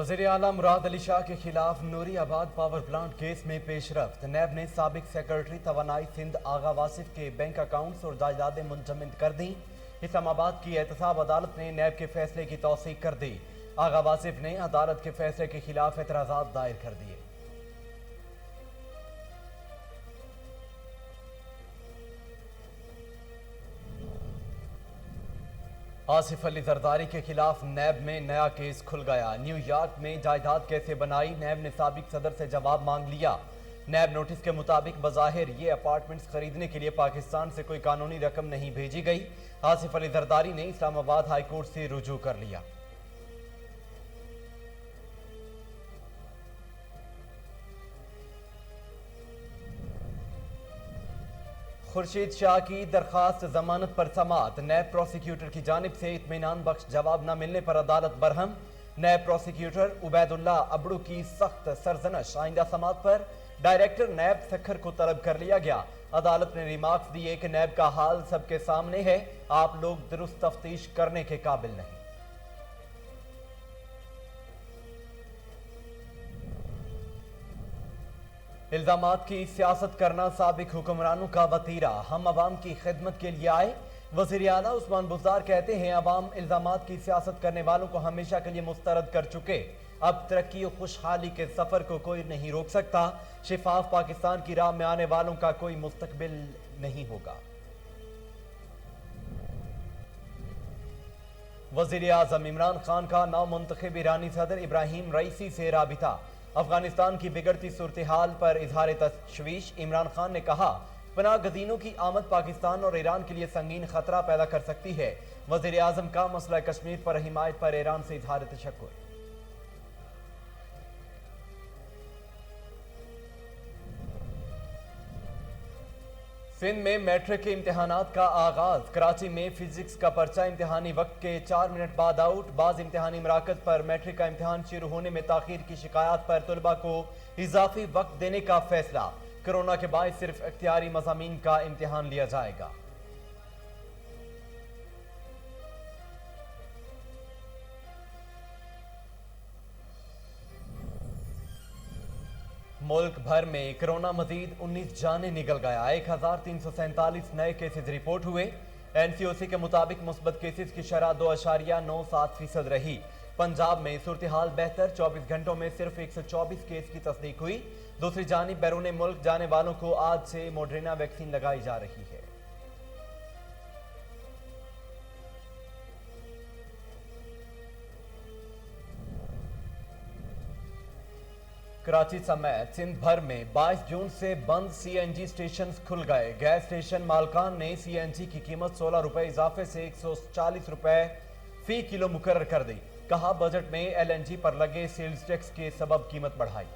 वज़ीर आला मुराद अली शाह के खिलाफ नूरी आबाद पावर प्लांट केस में पेशरफ्त। नैब ने साबिक सेक्रेटरी तवानाई सिंध आगा वासिफ के बैंक अकाउंट्स और जायदादें मुंजमद कर दी। इस्लामाबाद की एहतसाब अदालत ने नैब के फैसले की तौसीक कर दी। आगा वासिफ ने अदालत के फैसले के खिलाफ एतराज़ात दायर कर दिए। आसिफ अली जरदारी के खिलाफ नैब में नया केस खुल गया। न्यूयॉर्क में जायदाद कैसे बनाई, नैब ने साबिक सदर से जवाब मांग लिया। नैब नोटिस के मुताबिक बज़ाहिर ये अपार्टमेंट्स खरीदने के लिए पाकिस्तान से कोई कानूनी रकम नहीं भेजी गई। आसिफ अली जरदारी ने इस्लामाबाद हाई कोर्ट से रुजू कर लिया। खुर्शीद शाह की दरखास्त जमानत पर समाअत। नैब प्रोसिक्यूटर की जानिब से इत्मीनान बख्श जवाब न मिलने पर अदालत बरहम। नैब प्रोसिक्यूटर उबैदुल्ला अबड़ू की सख्त सरजनश। आइंदा समाअत पर डायरेक्टर नैब सखर को तलब कर लिया गया। अदालत ने रिमार्क्स दिए कि नैब का हाल सबके सामने है, आप लोग दुरुस्त तफ्तीश करने के काबिल नहीं। इल्जामात की सियासत करना साबिक हुक्मरानों का वतीरा, हम अवाम की खिदमत के लिए आए। वज़ीर आला उस्मान बुज़दार कहते हैं, अवाम इल्जामात की सियासत करने वालों को हमेशा के लिए मुस्तरद कर चुके, अब तरक्की और खुशहाली के सफर को कोई नहीं रोक सकता। शिफाफ पाकिस्तान की राह में आने वालों का कोई मुस्तकबिल नहीं होगा। वज़ीर आज़म इमरान खान का नौमुंतखब ईरानी सदर इब्राहिम रईसी से राबिता। अफगानिस्तान की बिगड़ती सूरत हाल पर इजहार तशवीश। इमरान खान ने कहा, पनाह गजीनों की आमद पाकिस्तान और ईरान के लिए संगीन खतरा पैदा कर सकती है। वज़ीर आज़म का मसला कश्मीर पर हिमायत पर ईरान से इजहार तशक्कुर। सिंध में मैट्रिक के इम्तिहानात का आगाज। कराची में फिजिक्स का पर्चा इम्तिहानी वक्त के 4 मिनट बाद आउट। बाज इम्तिहानी मराकज पर मैट्रिक का इम्तिहान शुरू होने में ताखीर की शिकायत पर तलबा को इजाफी वक्त देने का फैसला। कोरोना के बाद सिर्फ इख्तियारी मज़ामीन का इम्तिहान लिया जाएगा। मुल्क भर में कोरोना मजीद 19 जाने निकल गया। 1347 नए केसेस रिपोर्ट हुए। एनसीओसी के मुताबिक मुस्बत केसेस की शरह 2.97% रही। पंजाब में सूरत हाल बेहतर, 24 घंटों में सिर्फ 124 केस की तस्दीक हुई। दूसरी जानिब बैरून मुल्क जाने वालों को आज से मॉडर्ना वैक्सीन लगाई जा रही है। कराची समेत सिंध भर में 22 जून से बंद सीएनजी स्टेशन खुल गए। गैस स्टेशन मालकान ने सीएनजी की कीमत 16 रुपए इजाफे से 140 रुपए फी किलो मुकर्रर कर दी। कहा, बजट में एलएनजी पर लगे सेल्स टैक्स के सबब कीमत बढ़ाई।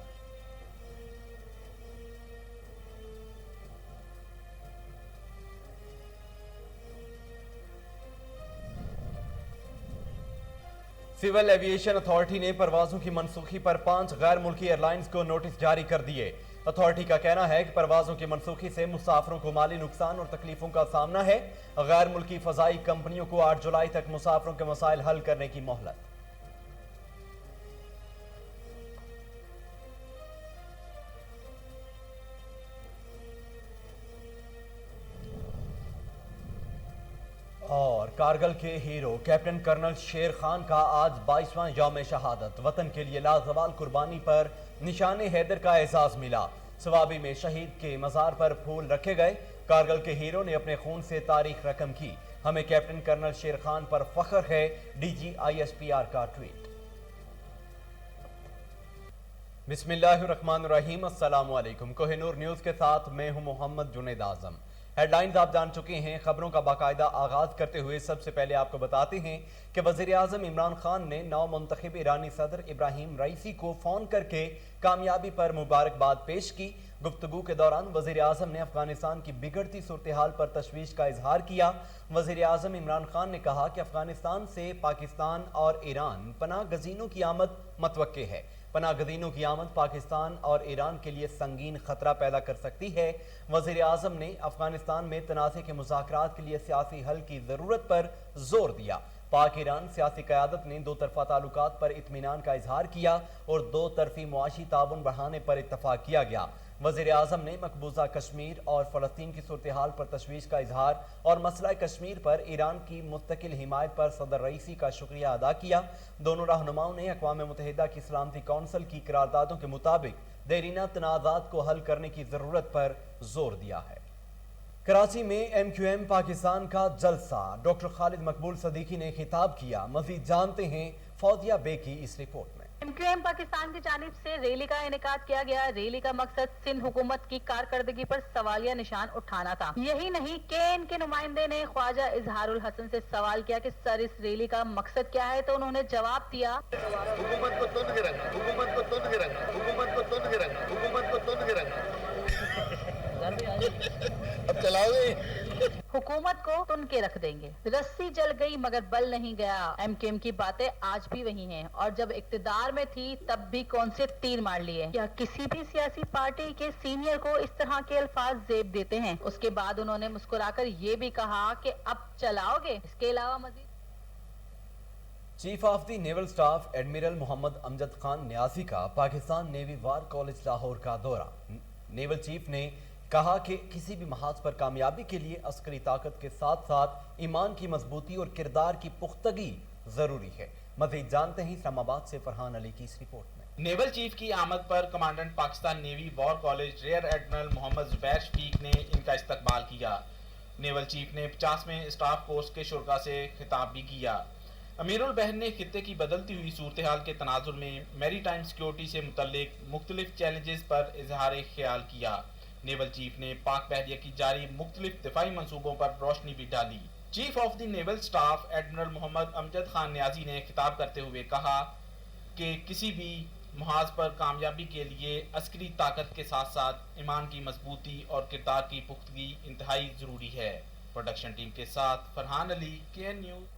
सिविल एविएशन अथॉरिटी ने परवाजों की मनसूखी पर 5 गैर मुल्की एयरलाइंस को नोटिस जारी कर दिए। अथॉरिटी का कहना है कि परवाजों की मनसूखी से मुसाफिरों को माली नुकसान और तकलीफों का सामना है। गैर मुल्की फजाई कंपनियों को 8 जुलाई तक मुसाफिरों के मसाइल हल करने की मोहलत। और कारगिल के हीरो कैप्टन कर्नल शेर खान का आज 22वां यौम शहादत। वतन के लिए लाजवाल कुर्बानी पर निशान हैदर का एहसास मिला। सवाबी में शहीद के मजार पर फूल रखे गए। कारगिल के हीरो ने अपने खून से तारीख रकम की। हमें कैप्टन कर्नल शेर खान पर फख्र है, डीजी ISPR का ट्वीट। बिस्मिल्लाहिर्रहमानिर्रहीम, अस्सलाम वालेकुम। कोहिनूर न्यूज के साथ मैं हूं मोहम्मद जुनैद आजम। हेडलाइंस आप जान चुके हैं। खबरों का बाकायदा आगाज करते हुए सबसे पहले आपको बताते हैं कि वज़ीर आज़म इमरान खान ने नौमुंतखब ईरानी सदर इब्राहिम रईसी को फोन करके कामयाबी पर मुबारकबाद पेश की। गुफ्तगू के दौरान वज़ीर आज़म ने अफगानिस्तान की बिगड़ती सूरत हाल पर तशवीश का इजहार किया। वज़ीर आज़म इमरान खान ने कहा कि अफगानिस्तान से पाकिस्तान और ईरान पनाह गजीनों की आमद मतवक्के है। पनाह गजीनों की आमद पाकिस्तान और ईरान के लिए संगीन खतरा पैदा कर सकती है। वज़ीर आज़म ने अफगानिस्तान में तनाज़े के मुज़ाकरात के लिए सियासी हल की ज़रूरत पर जोर दिया। पाक ईरान सियासी क़यादत ने दो तरफ़ा ताल्लुकात पर इत्मीनान का इजहार किया और दो तरफ़ी मुआशी ताउन बढ़ाने पर इत्तफाक किया गया। वज़ीर आज़म ने मकबूजा कश्मीर और फ़लस्तीन की सूरत हाल पर तशवीश का इजहार और मसला कश्मीर पर ईरान की मुस्तकिल हिमायत पर सदर रईसी का शुक्रिया अदा किया। दोनों रहनुमाओं ने अक़वाम मुत्तहिदा की सलामती कौंसिल की करारदादों के मुताबिक देरीना तनाज़ात को हल करने की ज़रूरत पर जोर दिया है। कराची में MQM पाकिस्तान का जलसा, डॉक्टर खालिद मकबूल सदीकी ने खिताब किया। मज़ीद जानते हैं फौजिया बे की इस रिपोर्ट में। MQM पाकिस्तान की जानिब से रैली का इनेकाद किया गया। रैली का मकसद सिंध हुकूमत की कारकर्दगी पर सवालिया निशान उठाना था। यही नहीं, KN के नुमाइंदे ने ख्वाजा इजहारुल हसन से सवाल किया कि सर इस रैली का मकसद क्या है, तो उन्होंने जवाब दिया, हुकूमत को तुन गिरना, हुकूमत को तुन गिरना, हुकूमत को तुन गिरना, हुकूमत को तुन गिरना। अब चलाओगे? हुकूमत को तुन के रख देंगे। रस्सी जल गई मगर बल नहीं गया। MQM की बातें आज भी वही हैं और जब इक्तदार में थी तब भी कौन से तीर मार लिए। क्या किसी भी सियासी पार्टी के सीनियर को इस तरह के अल्फाज जेब देते हैं? उसके बाद उन्होंने मुस्कुराकर ये भी कहा कि अब चलाओगे। इसके अलावा मजीद chief of the naval staff admiral Mohammad Amjad Khan Niazi का Pakistan navy war college Lahore का दौरा। नेवल चीफ ने कहा कि किसी भी महाज पर कामयाबी के लिए अस्करी ताकत के साथ साथ ईमान की मजबूती और किरदार की पुख्तगी जरूरी है। मज़ीद जानते हैं इस्लामाबाद से फरहान अली की इस रिपोर्ट में। नेवल चीफ की आमद पर commandant Pakistan navy war college rear admiral Muhammad Zubair Shafiq ने इनका इस्तकबाल किया। नेवल चीफ ने 50वें स्टाफ कोर्स के शुरा से खिताब भी किया। अमीरुल बहन ने खित्ते की बदलती हुई सूरत हाल के तनाजुर में मैरी टाइम सिक्योरिटी से मुतल्लिक मुख्तलिफ चैलेंजेस पर इजहार ख्याल किया। नेवल चीफ ने पाक बहरिया की जारी मुख्तलिफ दिफाई मंसूबों पर रोशनी भी डाली। Chief of the naval staff admiral Mohammad Amjad Khan Niazi ने खिताब करते हुए कहा कि किसी भी महाज पर कामयाबी के लिए अस्करी ताकत के साथ साथ ईमान की मजबूती और किरदार की पुख्तगी इंतहाई जरूरी है। प्रोडक्शन टीम के साथ फरहान अली, KN न्यूज़।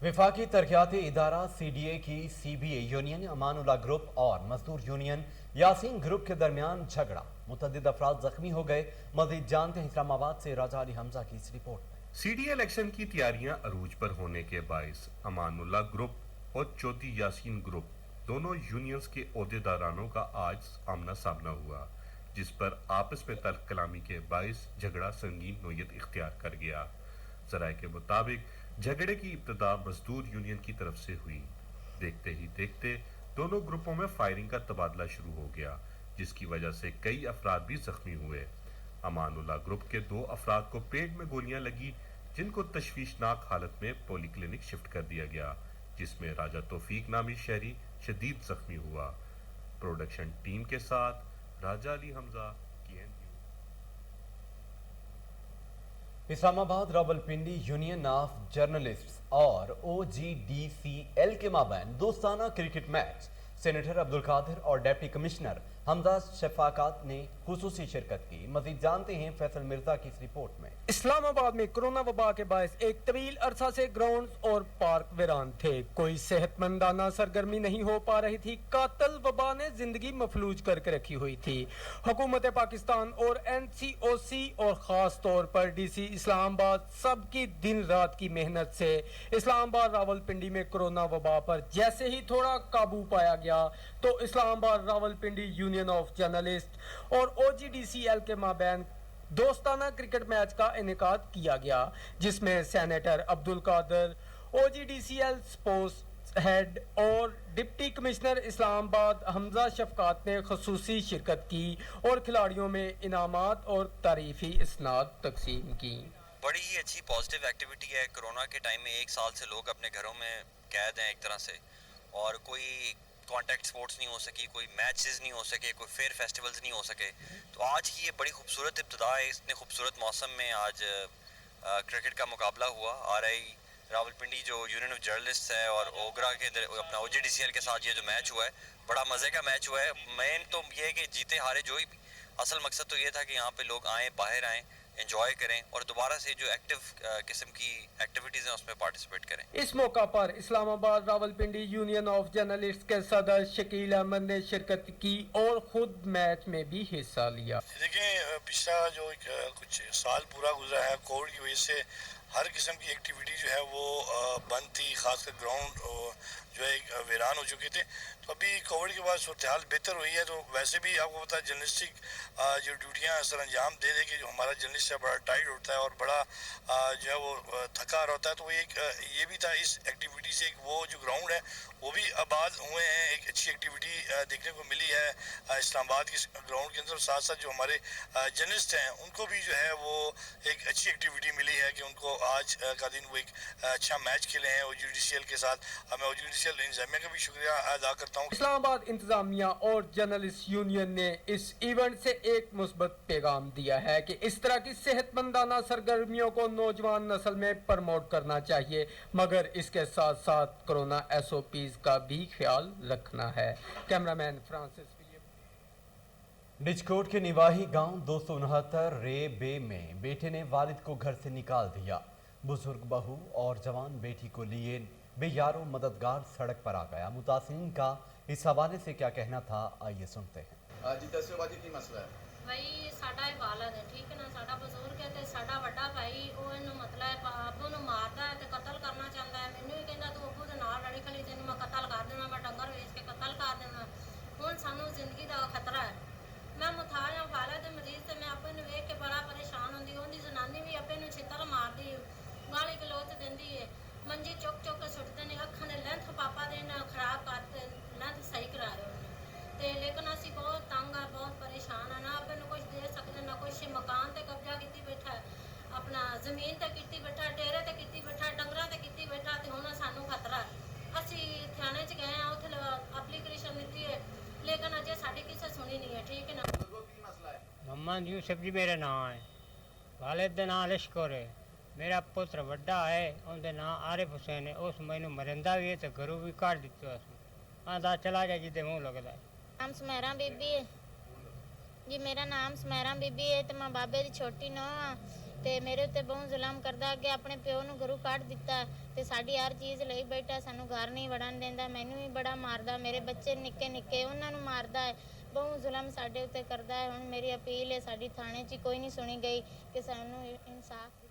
वफाकी तरक्याती इदारा CDA की CBA यूनियन, अमानुल्लाह ग्रुप और मजदूर यूनियन यासीन ग्रुप के दरमियान झगड़ा, मुतअद्दिद अफराद जख्मी हो गए। मज़ीद जानते हैं इस्लामाबाद से राजा अली हमजा की इस रिपोर्ट में। CDA इलेक्शन की तैयारियां अरूज पर होने के बायस अमानुल्लाह ग्रुप और चौथी यासीन ग्रुप दोनों यूनियंस के ओहदेदारानों का आज आमना सामना हुआ, जिस पर आपस में तल्ख कलामी के बायस झगड़ा संगीन नोयत इख्तियार कर गया। जराये के मुताबिक झगड़े की इब्तिदा मजदूर यूनियन की तरफ से हुई। देखते ही देखते दोनों ग्रुपों में फायरिंग का तबादला शुरू हो गया, जिसकी वजह से कई अफराद भी जख्मी हुए। अमानुल्लाह ग्रुप के 2 अफराद को पेट में गोलियां लगी, जिनको तशवीशनाक हालत में पोली क्लिनिक शिफ्ट कर दिया गया, जिसमें राजा तौफीक नामी शहरी शदीद जख्मी हुआ। प्रोडक्शन टीम के साथ Raja Ali Hamza, KN news. Islamabad Rawalpindi union of journalists और OGDCL के माबैन दोस्ताना cricket match, senator Abdul Qadir और डिप्टी कमिश्नर हमजा शफाकत ने खुसूसी शिरकत की। मजीद जानते हैं फैसल मिर्जा की इस रिपोर्ट में। इस्लामाबाद में कोरोना वबा के बायस एक तवील अरसा से ग्राउंड और पार्क वीरान थे। कोई सेहतमंदाना सरगर्मी नहीं हो पा रही थी। कातल वबा ने जिंदगी मफलूज करके रखी हुई थी। हुकूमत पाकिस्तान और NCOC और खास तौर पर DC इस्लामाबाद सबकी दिन रात की मेहनत से इस्लामाबाद रावलपिंडी में कोरोना वबा पर जैसे ही थोड़ा काबू पाया गया तो Islamabad Rawalpindi union of journalist और OGDCL के माबैन दोस्ताना क्रिकेट मैच का इनेकाद किया गया, जिसमें senator Abdul Qadir, OGDCL sports head और डिप्टी कमिश्नर इस्लामाबाद हमजा शफकात ने खसूसी शिरकत की और खिलाड़ियों में इनामात और तारीफी इसनाद तकसीम की। बड़ी ही अच्छी पॉजिटिव एक्टिविटी है। कोरोना के टाइम में 1 साल से लोग अपने घरों में कैद हैं एक तरह से, और कोई कॉन्टैक्ट स्पोर्ट्स नहीं हो सकी, कोई मैचेस नहीं हो सके, कोई फेयर फेस्टिवल्स नहीं हो सके। तो आज की ये बड़ी खूबसूरत इब्तिदा है। इतने खूबसूरत मौसम में आज क्रिकेट का मुकाबला हुआ। RI रावलपिंडी जो यूनियन ऑफ जर्नलिस्ट है और ओगरा के अपना OGDCL के साथ ये जो मैच हुआ है, बड़ा मज़े का मैच हुआ है। मेन तो ये है कि जीते हारे जो ही, असल मकसद तो ये था कि यहाँ पे लोग आएँ, बाहर आएँ, एंजॉय करें और दोबारा से जो एक्टिव किस्म की एक्टिविटीज़ हैं उसमें पार्टिसिपेट करें। इस मौका पर Islamabad Rawalpindi union of journalist के सदर शकील अहमद ने शिरकत की और खुद मैच में भी हिस्सा लिया। देखिए, पिछला जो कुछ साल पूरा गुजरा है कोविड की वजह से ہر قسم کی ایکٹیویٹی جو ہے وہ بند تھی، خاص کر گراؤنڈ جو ہے ویران ہو چکے تھے. تو ابھی کووڈ کے بعد صورتحال بہتر ہوئی ہے. تو ویسے بھی آپ کو پتا ہے جرنلسٹک جو ڈیوٹیاں سر انجام دے دے کہ جو ہمارا جرنلسٹ ہے بڑا ٹائٹ ہوتا ہے اور بڑا جو ہے وہ تھکا ہوتا ہے. تو یہ بھی تھا اس ایکٹیویٹی سے وہ جو گراؤنڈ ہے وہ بھی آباد ہوئے ہیں. ایک اچھی ایکٹیویٹی دیکھنے کو ملی ہے اسلام آباد کے گراؤنڈ کے اندر. ساتھ ساتھ جو ہمارے جرنلسٹ ہیں ان کو بھی جو ہے وہ ایک اچھی ایکٹیویٹی ملی ہے کہ ان کو آج کا دن وہ ایک اچھا میچ کھیلے ہیں OGDCL کے ساتھ. میں OGDCL انتظامیہ کا بھی شکریہ ادا کرتا ہوں. اسلام آباد انتظامیہ اور جرنلسٹ یونین نے اس ایونٹ سے ایک مثبت پیغام دیا ہے کہ اس طرح کی صحت مندانہ سرگرمیوں کو نوجوان نسل میں پروموٹ کرنا چاہیے، مگر اس کے ساتھ ساتھ کرونا SOPs کا بھی خیال رکھنا ہے. کیمرامین فرانسس ڈچکوٹ کے نواحی گاؤں 269 رے بے میں بیٹے نے والد کو گھر سے نکال دیا. بزرگ بہو اور جوان بیٹی کو لیے بے یارو مددگار سڑک پر آ گیا. متاثرین کا اس حوالے سے کیا کہنا تھا، آئیے سنتے ہیں. جی دسو باجی کی مسئلہ ہے؟ بھائی ساڈا والد ہے، ٹھیک ہے نا، ساڈا بزرگ ہے تے ساڈا وڈا بھائی وہ اینو مطلب ابو نو ماردا ہے تے قتل کرنا چاہندا ہے. مینوں ہی کہندا تو ابو دے نال لڑی کھلی تینوں میں قتل کر دینا، میں ڈنگر ویچ کے قتل کر دینا. ہن سانوں زندگی دا خطرہ ہے. میں متھایا والد مریض تے میں ابے نو ویکھ کے بڑا پریشان ہوندی. اون دی زنانی بھی ابے نو چھتر ماردی، گالی گلوچ دیندی ہے. منجی چک چک کے سٹتے نے، اکھاں دے لینتھ پاپا دے خراب کرتے، لینتھ صحیح کرائے انہیں تے. لیکن اسی بہت تنگ ہے، بہت پریشان ہے. نہ ابے نو کچھ دے سکتے، نہ کچھ مکان تے قبضہ کیتی بیٹھا ہے، اپنا زمین تے کیتی بیٹھا ہے، ڈیرے تے کیتی بیٹھا ہے، ڈنگراں تے کیتی بیٹھا ہے. تے ہن سانوں خطرہ ہے. اسی تھانے چ گئے ہیں، اوتھے اپلیکیشن دتی ہے، لیکن اجے ساڈی کسے سنی نہیں ہے. ٹھیک ہے نا. محمد یوسف جی میرا نام ہے. والد دے نام لشکر ہے. میرا پتر وڈا ہے، ان دے نام عارف حسین ہے. اس مینوں مرندا بھی ہے تے گھروں بھی کٹ دتا اس آندا چلا جا جدے منہ لگدا ہے. نام سمیرا بی بی ہے جی. میرا نام سمیرا بی بی ہے تے میں بابے دی چھوٹی نو ہاں تے میرے تے بہت ظلم کردا کہ اپنے پیو نو گھروں کٹ دتا تے ساڈی ہر چیز لئی بیٹھا. سانوں گھر نہیں وڑن دیندا. مینوں بھی بڑا ماردا. میرے بچے نکے نکے انہاں نوں ماردا ہے. بہت ظلم ساڈے اوتے کردا ہے. ہن میری اپیل ہے ساڈی تھانے 'چ کوئی نہیں سنی گئی کہ سانوں انصاف.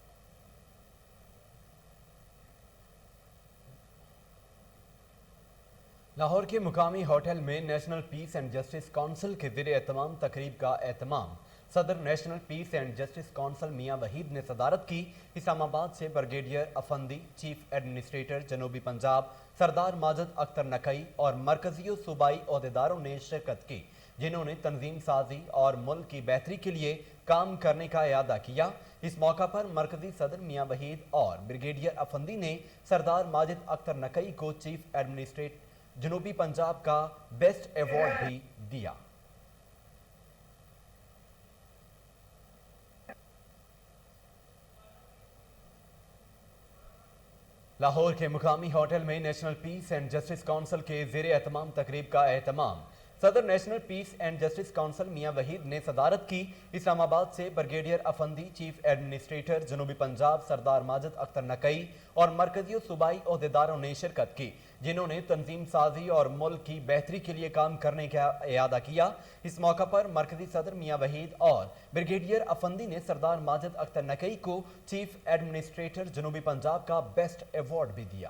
لاہور کے مقامی ہوٹل میں national piece and justice council کے زیر اہتمام تقریب کا اہتمام صدر national piece and justice council میاں وحید نے صدارت کی. اسلام آباد سے بریگیڈیئر افندی، چیف ایڈمنسٹریٹر جنوبی پنجاب سردار ماجد اختر نقئی اور مرکزی و صوبائی عہدیداروں نے شرکت کی، جنہوں نے تنظیم سازی اور ملک کی بہتری کے لیے کام کرنے کا اعادہ کیا. اس موقع پر مرکزی صدر میاں وحید اور بریگیڈیئر افندی نے سردار ماجد اختر نقئی کو چیف ایڈمنسٹریٹر جنوبی پنجاب کا بیسٹ ایوارڈ بھی دیا. لاہور کے مقامی ہوٹل میں national piece and justice council کے زیر اہتمام تقریب کا اہتمام صدر national piece and justice council میاں وحید نے صدارت کی. اسلام آباد سے بریگیڈیئر افندی، چیف ایڈمنسٹریٹر جنوبی پنجاب سردار ماجد اختر نقئی اور مرکزی و صوبائی عہدیداروں نے شرکت کی، جنہوں نے تنظیم سازی اور ملک کی بہتری کے لیے کام کرنے کا اعادہ کیا. اس موقع پر مرکزی صدر میاں وحید اور بریگیڈیئر افندی نے سردار ماجد اختر نقئی کو چیف ایڈمنسٹریٹر جنوبی پنجاب کا بیسٹ ایوارڈ بھی دیا.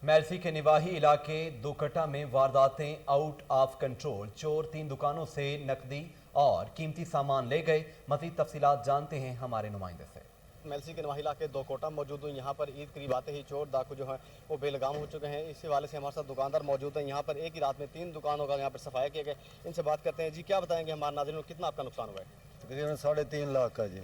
میلسی کے نواحی علاقے دوکٹا میں وارداتیں آؤٹ آف کنٹرول. چور 3 دکانوں سے نقدی اور قیمتی سامان لے گئے. مزید تفصیلات جانتے ہیں ہمارے نمائندے سے. میلسی کے نواحی علاقے دوکوٹا موجود ہوں. یہاں پر عید قریب آتے ہی چور ڈاکو جو ہیں وہ بے لگام ہو چکے ہیں. اس حوالے سے ہمارے ساتھ دکاندار موجود ہیں. یہاں پر ایک ہی رات میں 3 دکانوں کا یہاں پر صفایا کیے گئے. ان سے بات کرتے ہیں. جی کیا بتائیں گے ہمارے ناظرین کو کتنا آپ کا نقصان ہوا ہے؟ تقریباً 3.5 لاکھ کا جی.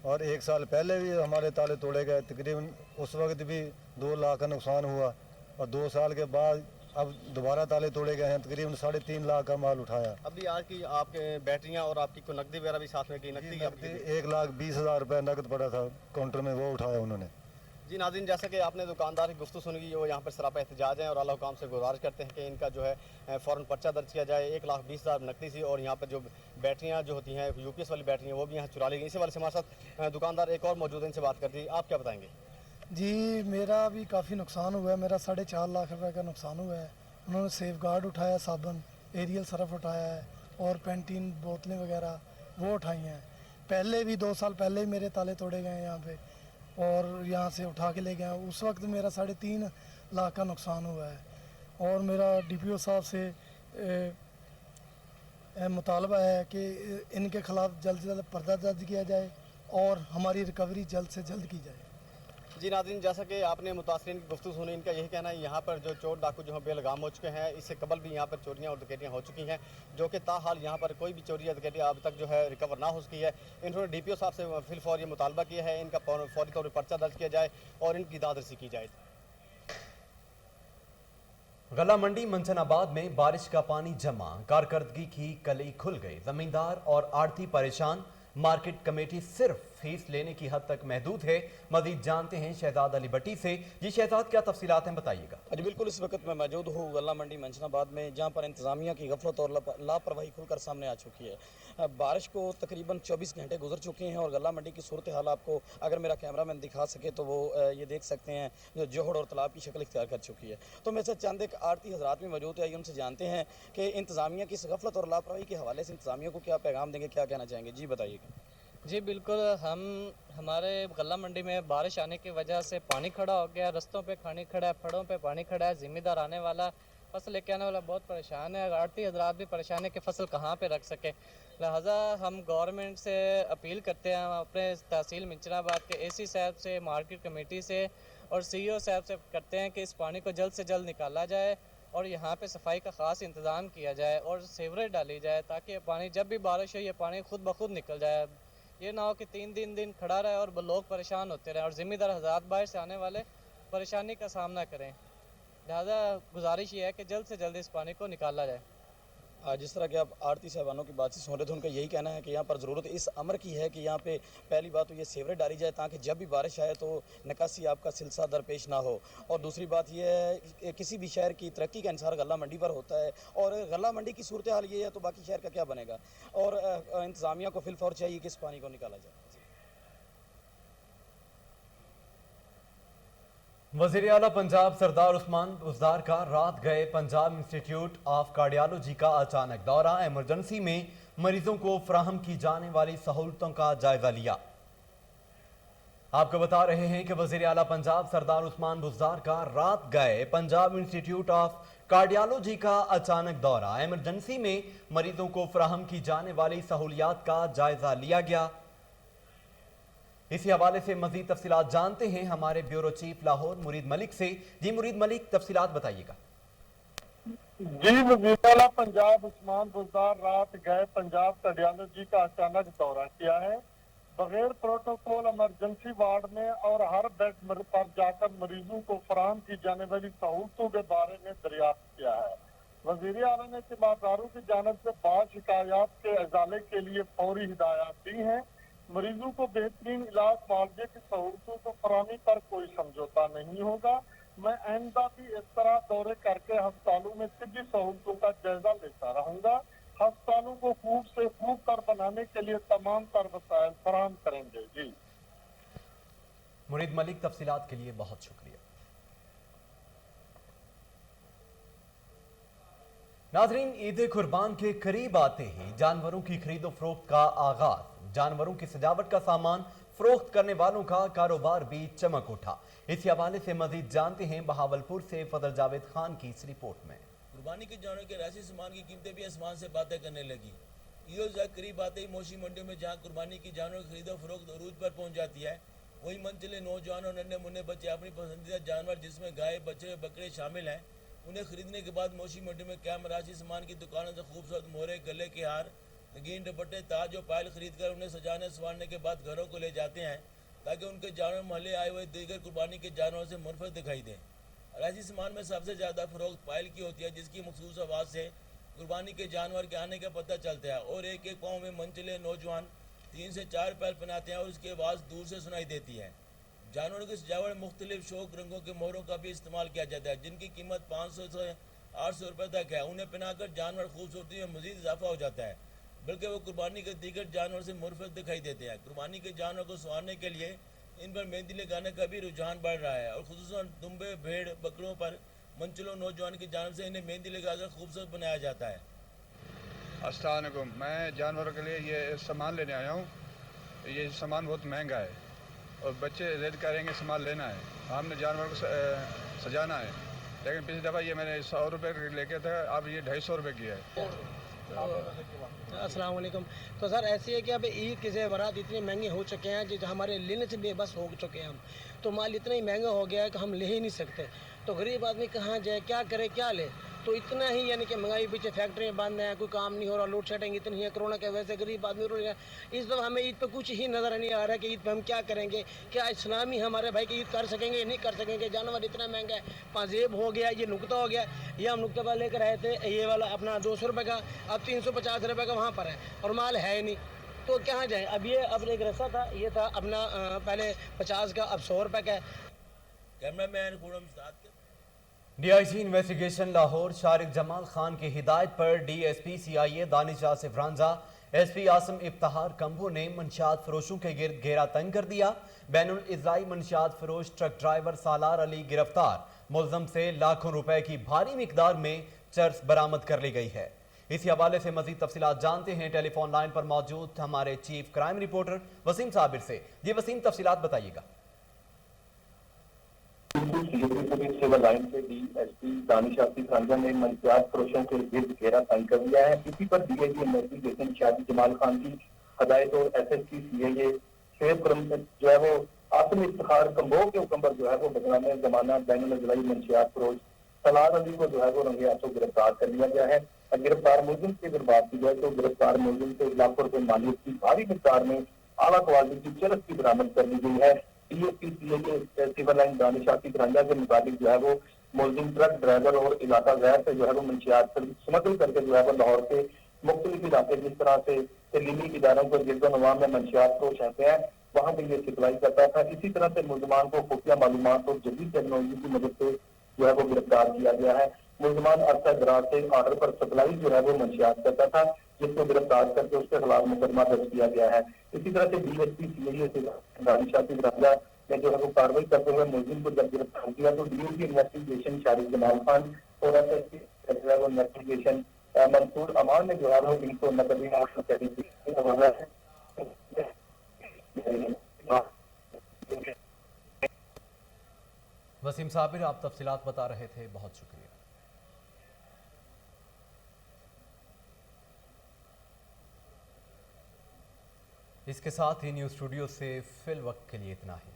اور 1 سال پہلے بھی ہمارے تالے توڑے گئے. تقریباً اس وقت بھی 2 لاکھ کا نقصان ہوا اور 2 سال کے بعد اب دوبارہ تالے توڑے گئے ہیں. تقریباً 3.5 لاکھ کا مال اٹھایا. ابھی آج کی آپ کے بیٹریاں اور آپ کی کوئی نقدی وغیرہ بھی ساتھ میں کی؟ نقدی 1,20,000 روپے نقد پڑا تھا کاؤنٹر میں، وہ اٹھایا انہوں نے. جی ناظرین، جیسا کہ آپ نے دکاندار کی گفتگو سنی، وہ یہاں پر سراپا احتجاج ہیں اور اعلیٰ حکام سے گزارش کرتے ہیں کہ ان کا جو ہے فوراً پرچہ درج کیا جائے. 1,20,000 نقدی تھی اور یہاں پر جو بیٹریاں جو ہوتی ہیں UPS والی بیٹریاں وہ بھی یہاں چرا لی گئی. اسی والے سے ہمارے ساتھ دکاندار ایک اور موجود ہے، ان سے بات کرتی ہے. آپ کیا بتائیں گے؟ جی میرا بھی کافی نقصان ہوا ہے. میرا 4.5 لاکھ روپے کا نقصان ہوا ہے. انہوں نے سیف گارڈ اٹھایا، صابن، ایریل سرف اٹھایا ہے और पेंटीन बोतलें वगैरह वो उठाई हैं। पहले भी 2 साल पहले ही मेरे ताले तोड़े गए हैं यहाँ पे, और यहाँ से उठा के ले गए हैं। उस वक्त मेरा 3.5 लाख का नुकसान हुआ है, और मेरा DPO साहब से मुतालबा है कि इनके खिलाफ जल्द से जल्द पर्दा दर्ज किया जाए और हमारी रिकवरी जल्द से जल्द की जाए। जी नाज़रीन, जैसा कि आपने मुतासरीन की गुफ्तगू सुनी, इनका यही कहना है यहाँ पर जो चोर डाकू जो हैं बेलगाम हो चुके हैं। इससे कबल भी यहाँ पर चोरियाँ और डकैतियाँ हो चुकी हैं, जो कि ताहाल यहाँ पर कोई भी चोरी या डकैती अब तक जो है रिकवर ना हो सकी है। इन्होंने DPO साहब से फिलफौर ये मुतालबा किया है, इनका फौरी तौर पर पर्चा दर्ज किया जाए और इनकी दादरसी की जाए। गला मंडी मंचनाबाद में बारिश का पानी जमा, कारकर्दगी की कली खुल गई। जमींदार और आड़ती परेशान, मार्केट कमेटी सिर्फ फीस लेने की हद तक महदूद है। मजीद जानते हैं शहजाद अली भट्टी से। जी शहजाद, क्या तफसीलात हैं, बताइएगा। जी बिल्कुल, इस वक्त मैं मौजूद हूँ गला मंडी मंचनाबाद में, जहाँ पर इंतजामिया की गफलत और लापरवाही खुलकर सामने आ चुकी है। बारिश को तकरीबन 24 घंटे गुजर चुके हैं और गला मंडी की सूरत हाल आपको अगर मेरा कैमरामैन दिखा सके तो वो ये देख सकते हैं, जो जोहड़ और तालाब की शक्ल इख्तियार कर चुकी है। तो मैं से चंद एक आड़ती हजरात में मौजूद है, उनसे जानते हैं कि इंतजामिया की इस गफलत और लापरवाही के हवाले से इंतजामिया को क्या पैगाम देंगे, क्या कहना चाहेंगे। जी बताइएगा। जी बिल्कुल, हमारे गला मंडी में बारिश आने की वजह से पानी खड़ा हो गया, रस्तों पे पानी खड़ा है, फड़ों पे पानी खड़ा है। ज़िम्मेदार आने वाला, फसल लेके आने वाला बहुत परेशान है। आड़ती हजरात भी परेशान है कि फसल कहाँ पे रख सके। लिहाजा हम गवर्नमेंट से अपील करते हैं, अपने तहसील मंचनाबाद के AC साहब से, मार्केट कमेटी से और CEO साहब से करते हैं कि इस पानी को जल्द से जल्द निकाला जाए और यहाँ पे सफाई का ख़ास इंतज़ाम किया जाए और सीवरेज डाली जाए, ताकि ये पानी जब भी बारिश हो ये पानी खुद ब खुद निकल जाए। ये ना हो कि 3 दिन खड़ा रहे और लोग परेशान होते रहे और ज़िम्मेदार हज़रात बाहर से आने वाले परेशानी का सामना करें। लिहाजा गुजारिश ये है कि जल्द से जल्द इस पानी को निकाला जाए। जिस तरह के आप आड़ती साहबानों की बात से सुन रहे थे, उनका यही कहना है कि यहाँ पर ज़रूरत इस अमर की है कि यहाँ पे पहली बात तो ये सीवरेज डाली जाए, ताकि जब भी बारिश आए तो निकासी आपका सिलसिला दरपेश ना हो। और दूसरी बात यह है कि किसी भी शहर की तरक्की का इंसार गला मंडी पर होता है, और गला मंडी की सूरत हाल ये है तो बाकी शहर का क्या बनेगा। और इंतज़ामिया को फिलफौर चाहिए कि इस पानी को निकाला जाए। वज़ीर आला पंजाब सरदार उस्मान बुज़दार का रात गए पंजाब इंस्टीट्यूट ऑफ कार्डियोलॉजी का अचानक दौरा, इमरजेंसी में मरीजों को फराहम की जाने वाली सहूलतों का जायजा लिया। आपको बता रहे हैं कि वज़ीर आला पंजाब सरदार उस्मान बुज़दार का रात गए पंजाब इंस्टीट्यूट ऑफ कार्डियोलॉजी का अचानक दौरा, इमरजेंसी में मरीजों को फराहम की जाने वाली सहूलियात का जायजा लिया गया। इसी हवाले से मजीद तफसीलात जानते हैं हमारे ब्यूरो चीफ लाहौर मुरीद मलिक से। जी मुरीद मलिक, तफसीलात बताइएगा। जी, वज़ीर आला पंजाब उस्मान बुज़दार रात गए पंजाब कार्डियोलॉजी का अचानक दौरा किया है। बगैर प्रोटोकॉल इमरजेंसी वार्ड में और हर बेड पर जाकर मरीजों को फराहम की जाने वाली सहूलतों के बारे में दरियाफ्त किया है। वज़ीर आला ने तीमारदारों की जानिब से बाज़ शिकायत के इजाले के लिए फौरी हिदायत दी हैं। मरीजों को बेहतरीन इलाज मुआवजे की सहूलतों को फराहमी पर कोई समझौता नहीं होगा। मैं आइंदा भी इस तरह दौरे करके अस्पतालों में तिब्बी सहूलतों का जायजा लेता रहूंगा। अस्पतालों को खूब से खूब तर बनाने के लिए तमाम तर वसाइल फराहम करेंगे। जी मुरीद मलिक, तफसीलात के लिए बहुत शुक्रिया। नाजरीन, ईद कुर्बान के करीब आते ही जानवरों की खरीदो फरोख्त का आगाज, जानवरों की सजावट का सामान फरोख्त करने वालों का कारोबार भी चमक उठा। इसी हवाले से मजीद जानते हैं बहावलपुर से फजल जावेद खान की इस रिपोर्ट में। कुर्बानी के जानवरों के राशि सामान की कीमतें भी आसमान से बातें करने लगी। ईद करीब आते ही मोशी मंडियों में जहां कुर्बानी की जानवरों की खरीदो फरोख्त अरूज पर पहुंच जाती है, वहीं मन चले नौजवान और नन्हे मुन्ने बच्चे अपनी पसंदीदा जानवर जिसमें गाय, बछड़े, बकरे शामिल हैं, उन्हें खरीदने के बाद मोशी मंडी में कैम राशि सामान की दुकानों से खूबसूरत मोहरे, गले के हार, रंगीन दुपट्टे, ताज और पायल खरीद कर उन्हें सजाने संवारने के बाद घरों को ले जाते हैं, ताकि उनके जानवर महल्ले आए हुए दीगर कुर्बानी के जानवरों से मुनफरद दिखाई दें। राशि सामान में सबसे ज़्यादा फरोख्त पायल की होती है, जिसकी मखसूस आवाज़ से कुर्बानी के जानवर के आने का पता चलता है और एक एक पाँव में मनचले नौजवान 3 से 4 पायल पहनाते हैं और उसकी आवाज़ दूर से सुनाई देती है। जानवरों की सजावट मुख्तलिफ शौक रंगों के मोहरों का भी इस्तेमाल किया जाता है, जिनकी कीमत 500 से 800 रुपये तक है। उन्हें पहनाकर जानवर खूबसूरती में मजीद इजाफा हो जाता है, बल्कि वो कुर्बानी के दीगर जानवर से मुनफरद दिखाई देते हैं। कुर्बानी के जानवर को संवारने के लिए इन पर मेहंदी लगाने का भी रुझान बढ़ रहा है और खुसूसन दुम्बे, भेड़, बकरों पर मंचलों नौजवान की जानब से इन्हें मेहंदी लगाकर खूबसूरत बनाया जाता है। अस्सलाम वालेकुम। मैं जानवरों के लिए ये सामान लेने आया हूँ। ये सामान बहुत महंगा है और बच्चे जिद करेंगे सामान लेना है, हमने जानवरों को सजाना है, लेकिन पिछली दफ़ा ये मैंने 100 रुपये लेके था, अब ये 250 रुपये की है। अस्सलाम वालेकुम। तो सर ऐसी है कि अब ईद के ज़ेवरात इतने महंगे हो चुके हैं जो हमारे लेने से बेबस हो चुके हैं हम, तो माल इतना ही महंगा हो गया है कि हम ले ही नहीं सकते। तो गरीब आदमी कहाँ जाए, क्या करे, क्या ले। तो इतना ही यानी कि महंगाई पीछे फैक्ट्रियाँ बंद हैं, कोई काम नहीं हो रहा, लोड शेडिंग इतनी है, कोरोना की वजह से गरीब आदमी रो रहा है। इस दफ़ा हमें ईद पे कुछ ही नज़र नहीं आ रहा है कि ईद पे हम क्या करेंगे, क्या इस्लामी हमारे भाई की ईद कर सकेंगे नहीं कर सकेंगे। जानवर इतना महंगा है, पाजेब हो गया, ये नुकता हो गया, ये हम नुकता पर लेकर आए थे ये वाला अपना 200 रुपये का, अब 350 रुपये का वहाँ पर है और माल है ही नहीं, तो कहाँ जाए। अब ये अब एक रस्ता था, ये था अपना पहले 50 का, अब 100 रुपये का है। Cameraman DIG investigation Lahore Shariq Jamal Khan की हिदायत पर DSP CIA Danish Asif Ranjha, SP Asim Iftikhar Kamboh ने मंशियात फरोशों के गिर्द घेरा तंग कर दिया। बैनुल इजराई मंशियात फरोश ट्रक ड्राइवर सालार अली गिरफ्तार, मुलजम से लाखों रुपए की भारी मिकदार में चर्स बरामद कर ली गई है। इसी हवाले से मजीद तफसीलात जानते हैं टीलीफोन लाइन पर मौजूद हमारे chief crime reporter Waseem Sabir से। जी वसीम, तफसीलात बताइएगा। सिविल लाइन से DSP दानिश आसिफ रांझा ने मंशियात फरोशों के गिर्द घेरा तंग कर दिया है। इसी पर DIG इन्वेस्टिगेशन शादी जमाल खान की हदायत और SSP CIA शेब जो है वो आसम इफ्तार कंबो के हुक्म पर जो है वो बदनामे जमाना बैनुल इजराई मंशियात फरोश सलार अली को जो है वो रंगे हाथों गिरफ्तार कर लिया गया है। गिरफ्तार मुलजिम की अगर बात की जाए तो गिरफ्तार मुलजिम से लाखों रुपए मालियत की भारी मिकदार में आला क्वालिटी की चरस की बरामद कर ली गई है। DSP CIA civil line Danish Asif Ranjha के मुताबिक जो है वो मुलजिम ट्रक ड्राइवर और इलाका गैर से जो है वो मंशियात स्मगल करके जो है वो लाहौर के मुख्तलिफ इलाके जिस तरह से तलीमी इदारों को गिरदोनवा में मंशियात फरोश रहते हैं वहाँ पर ये सप्लाई करता था। इसी तरह से मुलजमान को खुफिया मालूमात और जदीद टेक्नोलॉजी की मदद से जो है वो गिरफ्तार किया गया है। मुलजमान अरसा दराज से ऑर्डर पर सप्लाई जो है वो मंशियात करता था, जिसको गिरफ्तार करके उसके खिलाफ मुकदमा दर्ज किया गया है। इसी तरह से DSP CIA दानिश आसिफ रांझा ने जो है वो कार्रवाई करते हुए मुलजिम को जब गिरफ्तार किया तो DIG इन्वेस्टिगेशन शारिक जमाल खान और SSP इन्वेस्टिगेशन मंसूर अमान ने जो है वो इनको नकदी वसीम साबिर, आप तफसीलात बता रहे थे, बहुत शुक्रिया। इसके साथ ही न्यूज़ स्टूडियो से फिल वक्त के लिए इतना ही।